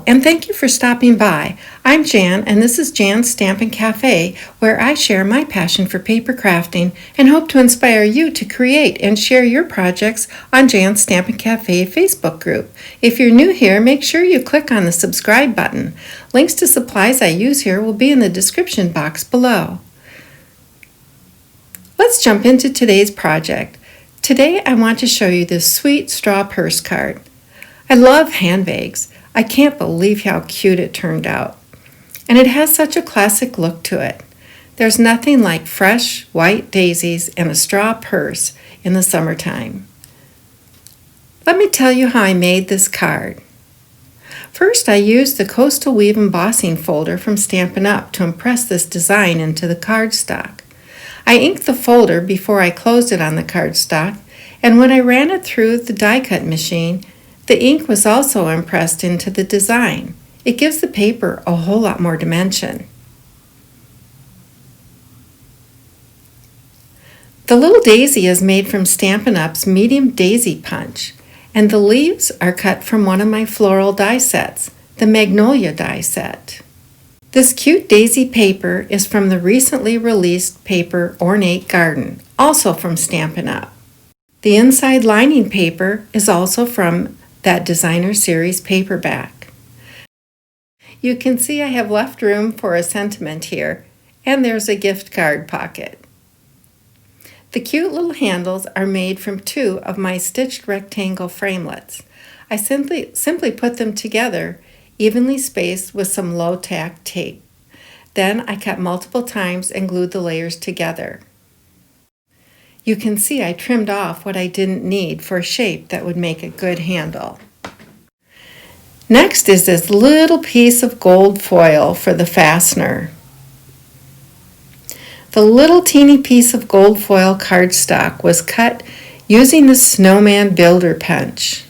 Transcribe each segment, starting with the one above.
and thank you for stopping by. I'm Jan, and this is Jan's Stampin'Cafe, where I share my passion for paper crafting and hope to inspire you to create and share your projects on Jan's Stampin'Cafe Facebook group. If you're new here, make sure you click on the subscribe button. Links to supplies I use here will be in the description box below. Let's jump into today's project. Today I want to show you this sweet straw purse card. I love handbags. I can't believe how cute it turned out. And it has such a classic look to it. There's nothing like fresh white daisies and a straw purse in the summertime. Let me tell you how I made this card. First, I used the Coastal Weave embossing folder from Stampin' Up! To impress this design into the cardstock. I inked the folder before I closed it on the cardstock, and when I ran it through the die cut machine, the ink was also impressed into the design. It gives the paper a whole lot more dimension. The little daisy is made from Stampin' Up's medium daisy punch, and the leaves are cut from one of my floral die sets, the Magnolia die set. This cute daisy paper is from the recently released paper Ornate Garden, also from Stampin' Up. The inside lining paper is also from that designer series paperback. You can see I have left room for a sentiment here, and there's a gift card pocket. The cute little handles are made from two of my stitched rectangle framelets. I simply put them together, evenly spaced with some low-tack tape. Then I cut multiple times and glued the layers together. You can see I trimmed off what I didn't need for a shape that would make a good handle. Next is this little piece of gold foil for the fastener. The little teeny piece of gold foil cardstock was cut using the Snowman Builder punch.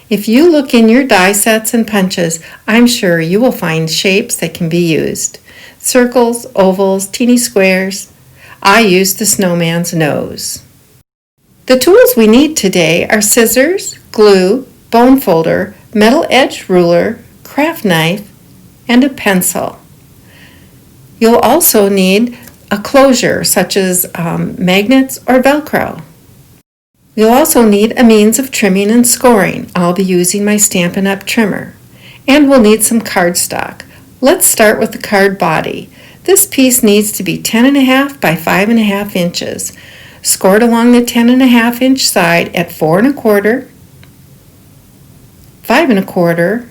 If you look in your die sets and punches, I'm sure you will find shapes that can be used. Circles, ovals, teeny squares. I used the snowman's nose. The tools we need today are scissors, glue, bone folder, metal edge ruler, craft knife, and a pencil. You'll also need a closure such as magnets or Velcro. You'll also need a means of trimming and scoring. I'll be using my Stampin' Up! Trimmer. And we'll need some cardstock. Let's start with the card body. This piece needs to be 10.5 by 5.5 inches, scored along the 10.5 inch side at 4 1/4, 5 1/4,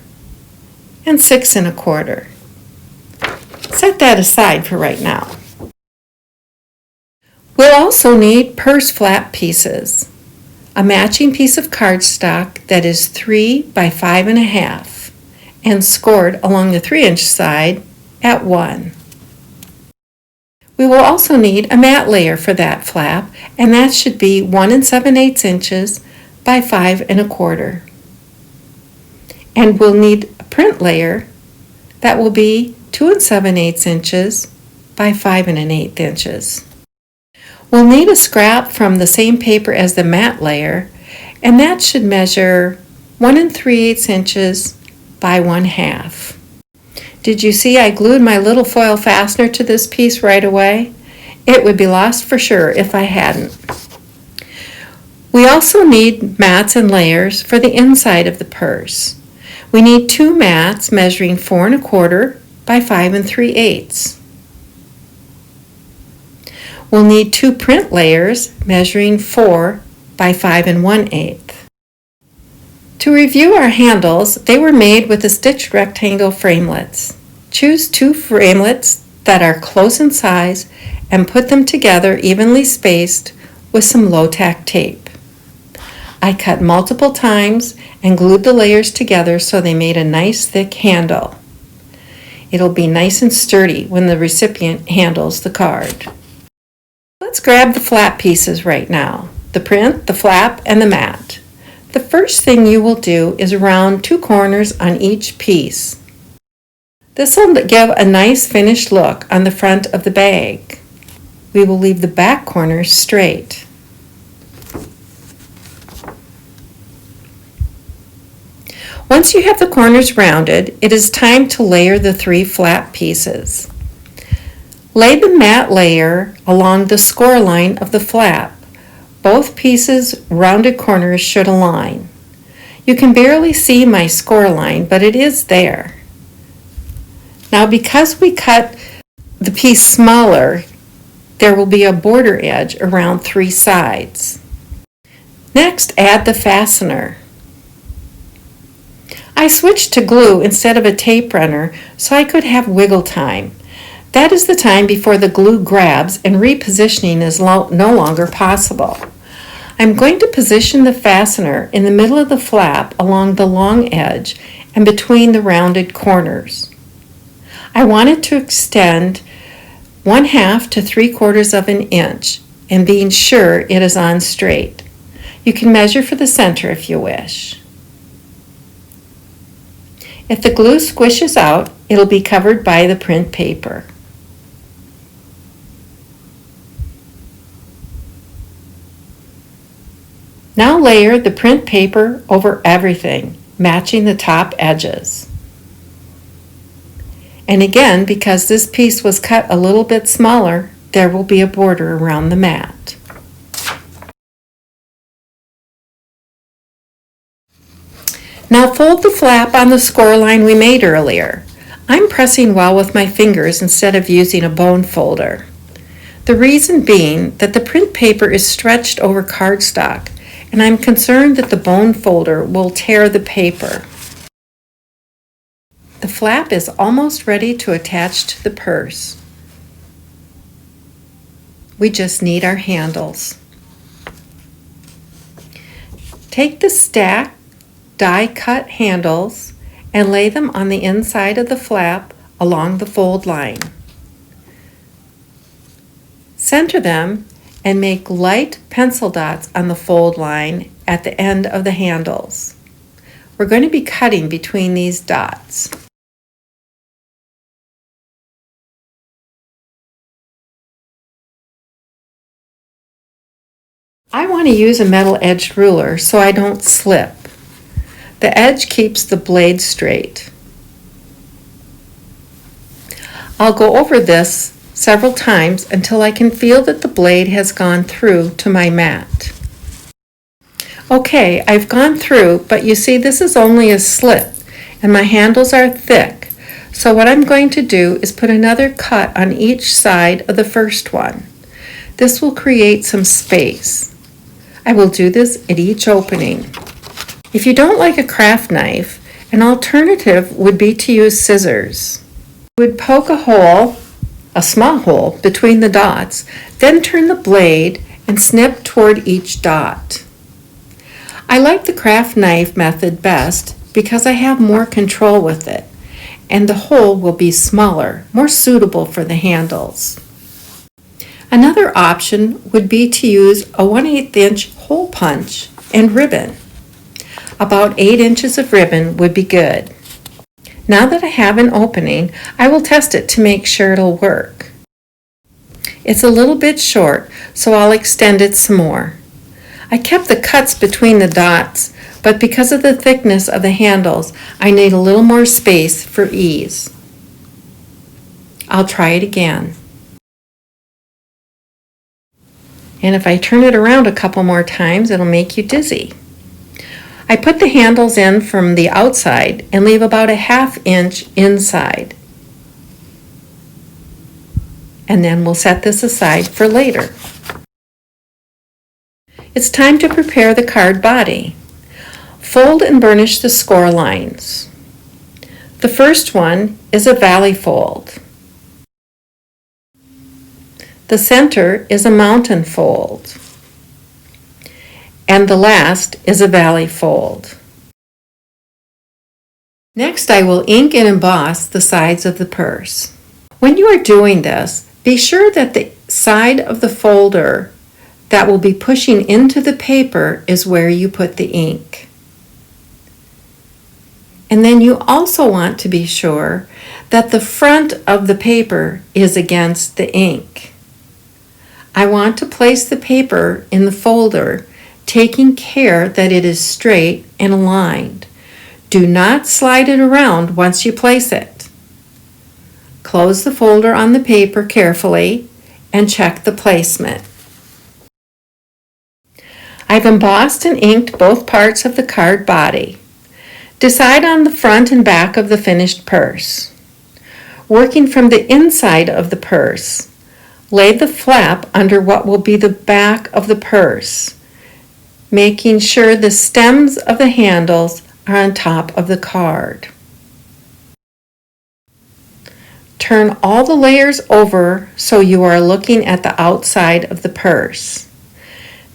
and 6 1/4. Set that aside for right now. We'll also need purse flap pieces, a matching piece of cardstock that is 3 by 5.5 and scored along the 3 inch side at 1. We will also need a mat layer for that flap, and that should be 1 7/8 inches by 5 1/4. And we'll need a print layer that will be 2 7/8 inches by 5 1/8 inches. We'll need a scrap from the same paper as the mat layer, and that should measure 1 3/8 inches by 1/2. Did you see I glued my little foil fastener to this piece right away? It would be lost for sure if I hadn't. We also need mats and layers for the inside of the purse. We need 2 mats measuring 4 1/4 by 5 3/8. We'll need 2 print layers measuring 4 by 5 1/8. To review our handles, they were made with the stitched rectangle framelets. Choose 2 framelets that are close in size and put them together evenly spaced with some low-tack tape. I cut multiple times and glued the layers together so they made a nice thick handle. It'll be nice and sturdy when the recipient handles the card. Let's grab the flap pieces right now, the print, the flap, and the mat. The first thing you will do is round 2 corners on each piece. This will give a nice finished look on the front of the bag. We will leave the back corners straight. Once you have the corners rounded, it is time to layer the 3 flat pieces. Lay the matte layer along the score line of the flap. Both pieces' rounded corners should align. You can barely see my score line, but it is there. Now, because we cut the piece smaller, there will be a border edge around 3 sides. Next, add the fastener. I switched to glue instead of a tape runner so I could have wiggle time. That is the time before the glue grabs and repositioning is no longer possible. I'm going to position the fastener in the middle of the flap along the long edge and between the rounded corners. I want it to extend 1/2 to 3/4 of an inch and being sure it is on straight. You can measure for the center if you wish. If the glue squishes out, it'll be covered by the print paper. Now layer the print paper over everything, matching the top edges. And again, because this piece was cut a little bit smaller, there will be a border around the mat. Now fold the flap on the score line we made earlier. I'm pressing well with my fingers instead of using a bone folder. The reason being that the print paper is stretched over cardstock, and I'm concerned that the bone folder will tear the paper. The flap is almost ready to attach to the purse. We just need our handles. Take the stack die-cut handles and lay them on the inside of the flap along the fold line. Center them and make light pencil dots on the fold line at the end of the handles. We're going to be cutting between these dots. I want to use a metal-edged ruler so I don't slip. The edge keeps the blade straight. I'll go over this several times until I can feel that the blade has gone through to my mat. Okay, I've gone through, but you see this is only a slit and my handles are thick. So what I'm going to do is put another cut on each side of the first one. This will create some space. I will do this at each opening. If you don't like a craft knife, an alternative would be to use scissors. You would poke a hole, a small hole, between the dots, then turn the blade and snip toward each dot. I like the craft knife method best because I have more control with it, and the hole will be smaller, more suitable for the handles. Another option would be to use a 1/8 inch hole punch and ribbon. About 8 inches of ribbon would be good. Now that I have an opening, I will test it to make sure it'll work. It's a little bit short, so I'll extend it some more. I kept the cuts between the dots, but because of the thickness of the handles, I need a little more space for ease. I'll try it again. And if I turn it around a couple more times, it'll make you dizzy. I put the handles in from the outside and leave about a 1/2 inch inside. And then we'll set this aside for later. It's time to prepare the card body. Fold and burnish the score lines. The first one is a valley fold. The center is a mountain fold. And the last is a valley fold. Next, I will ink and emboss the sides of the purse. When you are doing this, be sure that the side of the folder that will be pushing into the paper is where you put the ink. And then you also want to be sure that the front of the paper is against the ink. I want to place the paper in the folder, taking care that it is straight and aligned. Do not slide it around once you place it. Close the folder on the paper carefully and check the placement. I've embossed and inked both parts of the card body. Decide on the front and back of the finished purse. Working from the inside of the purse, lay the flap under what will be the back of the purse, making sure the stems of the handles are on top of the card. Turn all the layers over so you are looking at the outside of the purse.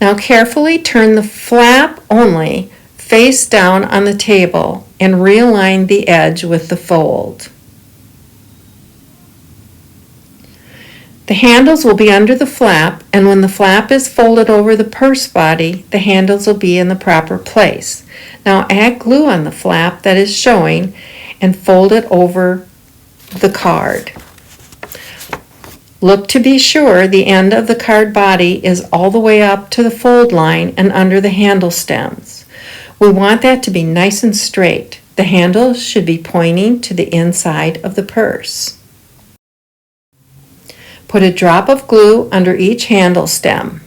Now carefully turn the flap only face down on the table and realign the edge with the fold. The handles will be under the flap, and when the flap is folded over the purse body, the handles will be in the proper place. Now add glue on the flap that is showing and fold it over the card. Look to be sure the end of the card body is all the way up to the fold line and under the handle stems. We want that to be nice and straight. The handle should be pointing to the inside of the purse. Put a drop of glue under each handle stem.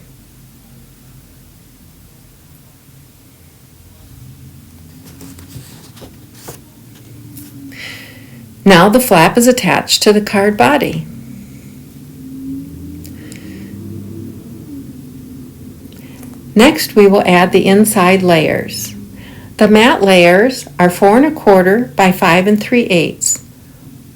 Now the flap is attached to the card body. Next we will add the inside layers. The matte layers are 4 1/4 by 5 3/8,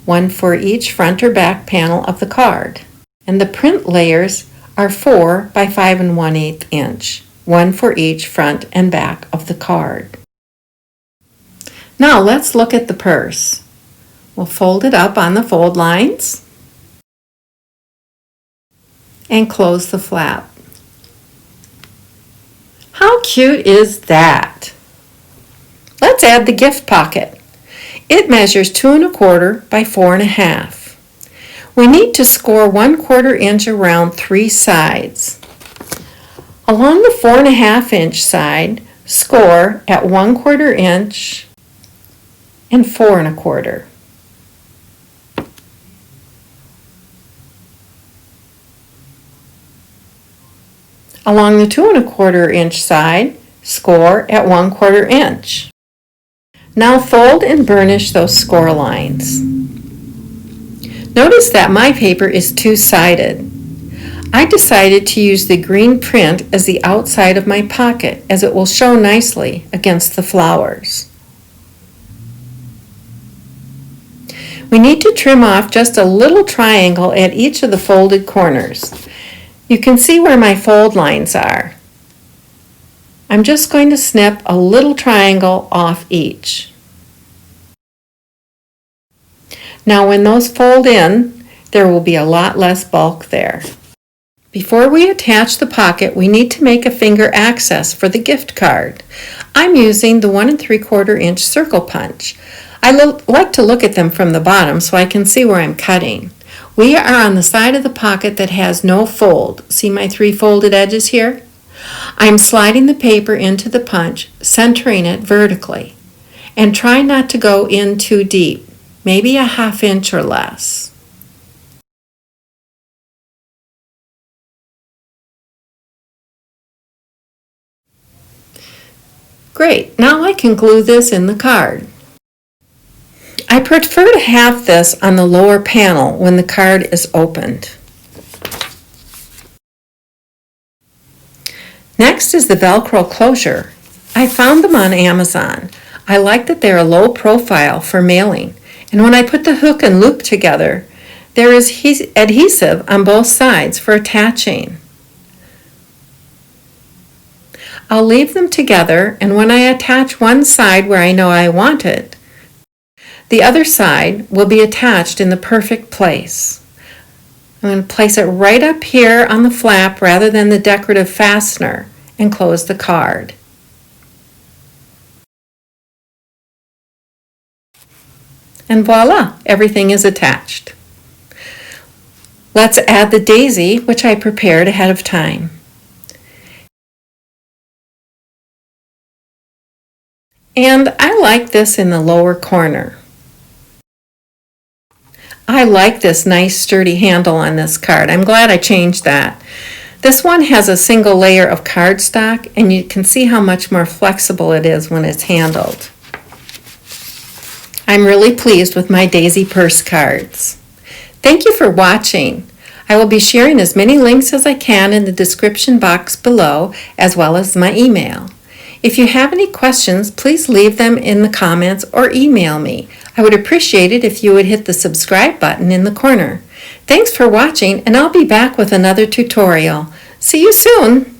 one for each front or back panel of the card. And the print layers are 4 by 5 1/8 inch, one for each front and back of the card. Now let's look at the purse. We'll fold it up on the fold lines and close the flap. How cute is that? Let's add the gift pocket. It measures 2 1/4 by 4 1/2. We need to score 1/4 inch around 3 sides. Along the 4 1/2 inch side, score at 1/4 inch and 4 1/4. Along the 2 1/4 inch side, score at 1/4 inch. Now fold and burnish those score lines. Notice that my paper is two-sided. I decided to use the green print as the outside of my pocket as it will show nicely against the flowers. We need to trim off just a little triangle at each of the folded corners. You can see where my fold lines are. I'm just going to snip a little triangle off each. Now when those fold in, there will be a lot less bulk there. Before we attach the pocket, we need to make a finger access for the gift card. I'm using the 1 3/4 inch circle punch. I like to look at them from the bottom so I can see where I'm cutting. We are on the side of the pocket that has no fold. See my 3 folded edges here? I'm sliding the paper into the punch, centering it vertically, and try not to go in too deep, maybe a 1/2 inch or less. Great, now I can glue this in the card. I prefer to have this on the lower panel when the card is opened. Next is the Velcro closure. I found them on Amazon. I like that they're low profile for mailing, and when I put the hook and loop together, there is adhesive on both sides for attaching. I'll leave them together, and when I attach one side where I know I want it, the other side will be attached in the perfect place. I'm going to place it right up here on the flap rather than the decorative fastener and close the card. And voila, everything is attached. Let's add the daisy, which I prepared ahead of time. And I like this in the lower corner. I like this nice sturdy handle on this card. I'm glad I changed that. This one has a single layer of cardstock, and you can see how much more flexible it is when it's handled. I'm really pleased with my daisy purse cards. Thank you for watching. I will be sharing as many links as I can in the description box below, as well as my email. If you have any questions, please leave them in the comments or email me. I would appreciate it if you would hit the subscribe button in the corner. Thanks for watching, and I'll be back with another tutorial. See you soon!